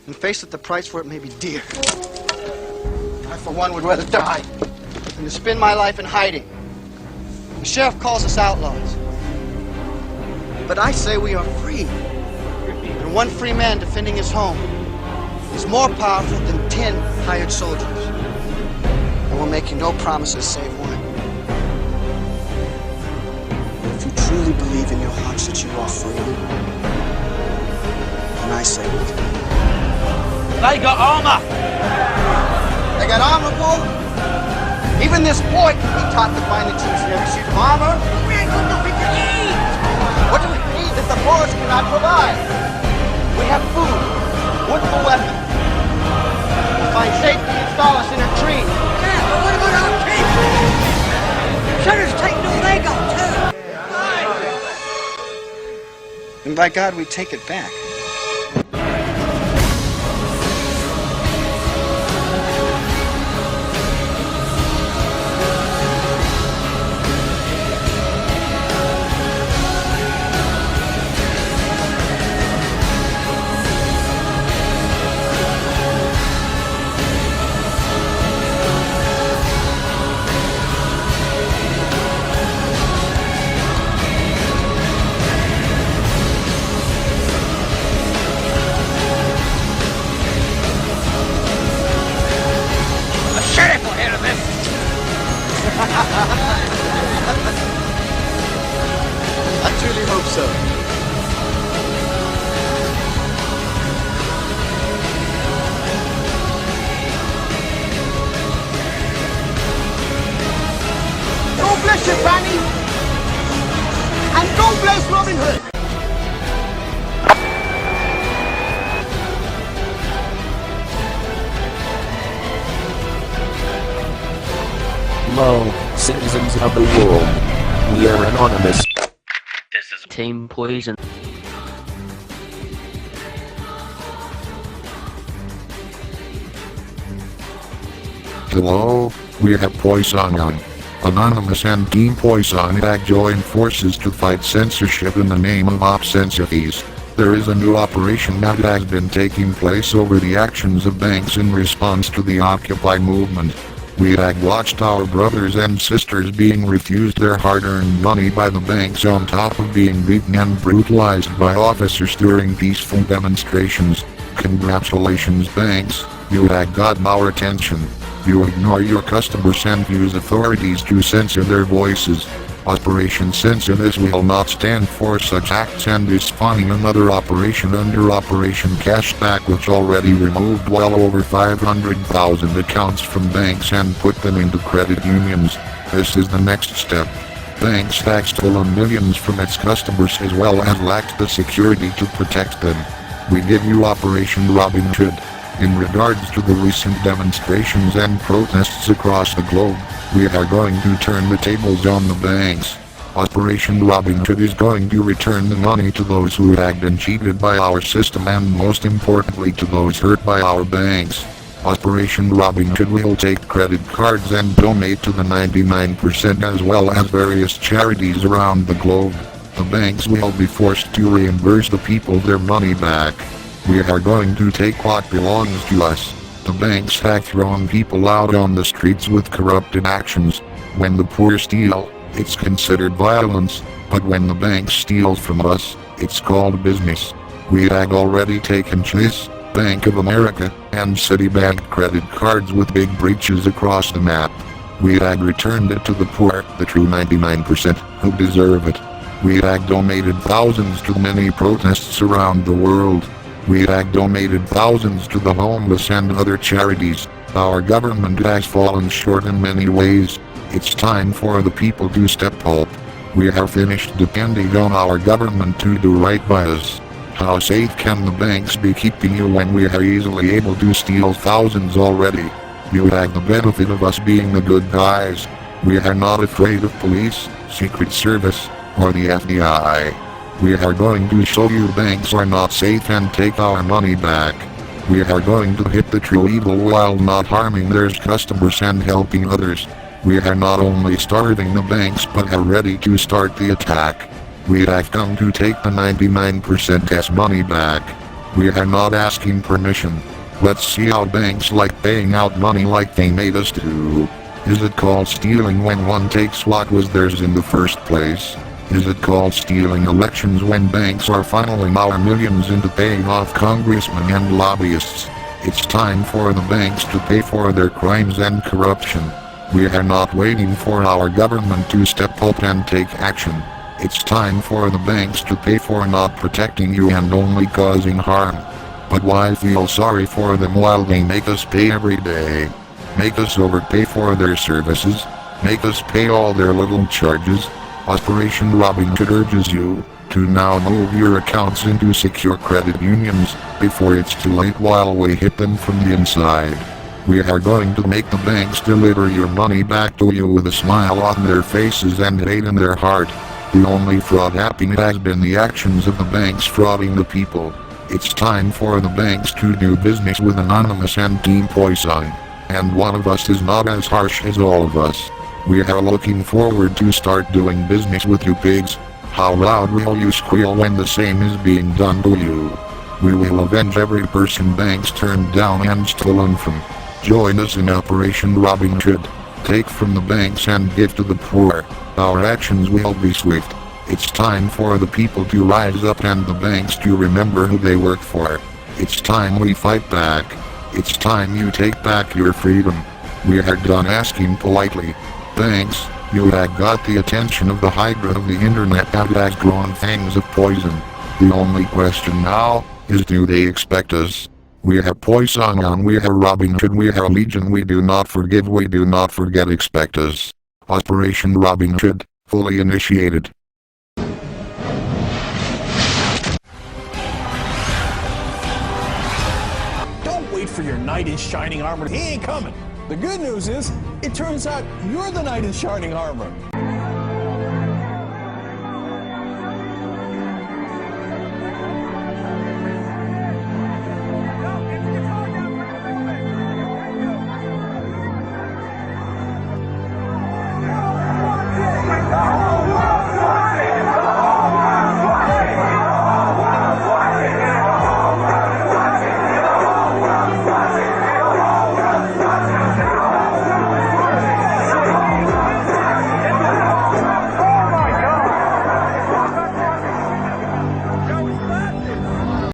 And faced with the price for it may be dear, I for one would rather die than to spend my life in hiding. The sheriff calls us outlaws, but I say we are free. And one free man defending his home is more powerful than 10 hired soldiers. I will make you no promises save one. If you truly believe in your hearts that you are free, then I say we can. They got armor! They got armor, Bull? Even this boy can be taught to find the chiefs in every suit of armor. We ain't got nothing to eat! What do we need that the forest cannot provide? We have food, wood for weapons. We'll find safety and solace in a tree. Yeah, but what about our kids? Sheriff's taking all they got, too. And by God, we take it back. I truly hope so. God bless you, Fanny. And God bless Robin Hood. Hello, citizens of the world. We are anonymous. This is TeaMp0isoN. Hello, we have TeaMp0isoN. Anonymous and TeaMp0isoN have joined forces to fight censorship in the name of obscenities. There is a new operation that has been taking place over the actions of banks in response to the Occupy movement. We have watched our brothers and sisters being refused their hard-earned money by the banks on top of being beaten and brutalized by officers during peaceful demonstrations. Congratulations, banks, you have gotten our attention. You ignore your customers and use authorities to censor their voices. Operation Censor This will not stand for such acts and is spawning another operation under Operation Cashback, which already removed well over 500,000 accounts from banks and put them into credit unions. This is the next step. Banks have stolen millions from its customers as well as lacked the security to protect them. We give you Operation Robin Hood. In regards to the recent demonstrations and protests across the globe, we are going to turn the tables on the banks. Operation Robin Hood is going to return the money to those who have been cheated by our system and most importantly to those hurt by our banks. Operation Robin Hood will take credit cards and donate to the 99% as well as various charities around the globe. The banks will be forced to reimburse the people their money back. We are going to take what belongs to us. The banks have thrown people out on the streets with corrupted actions. When the poor steal, it's considered violence, but when the banks steal from us, it's called business. We have already taken Chase, Bank of America, and Citibank credit cards with big breaches across the map. We have returned it to the poor, the true 99%, who deserve it. We have donated thousands to many protests around the world. We have donated thousands to the homeless and other charities. Our government has fallen short in many ways. It's time for the people to step up. We are finished depending on our government to do right by us. How safe can the banks be keeping you when we are easily able to steal thousands already? You have the benefit of us being the good guys. We are not afraid of police, Secret Service, or the FBI. We are going to show you banks are not safe and take our money back. We are going to hit the true evil while not harming their customers and helping others. We are not only starving the banks but are ready to start the attack. We have come to take the 99% money back. We are not asking permission. Let's see how banks like paying out money like they made us do. Is it called stealing when one takes what was theirs in the first place? Is it called stealing elections when banks are funneling our millions into paying off congressmen and lobbyists? It's time for the banks to pay for their crimes and corruption. We are not waiting for our government to step up and take action. It's time for the banks to pay for not protecting you and only causing harm. But why feel sorry for them while they make us pay every day? Make us overpay for their services? Make us pay all their little charges? Operation Robin Hood urges you to now move your accounts into secure credit unions before it's too late while we hit them from the inside. We are going to make the banks deliver your money back to you with a smile on their faces and hate in their heart. The only fraud happening has been the actions of the banks frauding the people. It's time for the banks to do business with Anonymous and TeaMp0isoN. And one of us is not as harsh as all of us. We are looking forward to start doing business with you pigs. How loud will you squeal when the same is being done to you? We will avenge every person banks turned down and stolen from. Join us in Operation Robin Hood. Take from the banks and give to the poor. Our actions will be swift. It's time for the people to rise up and the banks to remember who they work for. It's time we fight back. It's time you take back your freedom. We are done asking politely. Thanks, you have got the attention of the Hydra of the internet that has grown fangs of poison. The only question now is, do they expect us? We are TeaMp0isoN, we are Robin Hood, we are Legion, we do not forgive, we do not forget, expect us. Operation Robin Hood, fully initiated. Don't wait for your knight in shining armor. He ain't coming. The good news is, it turns out you're the knight in shining armor.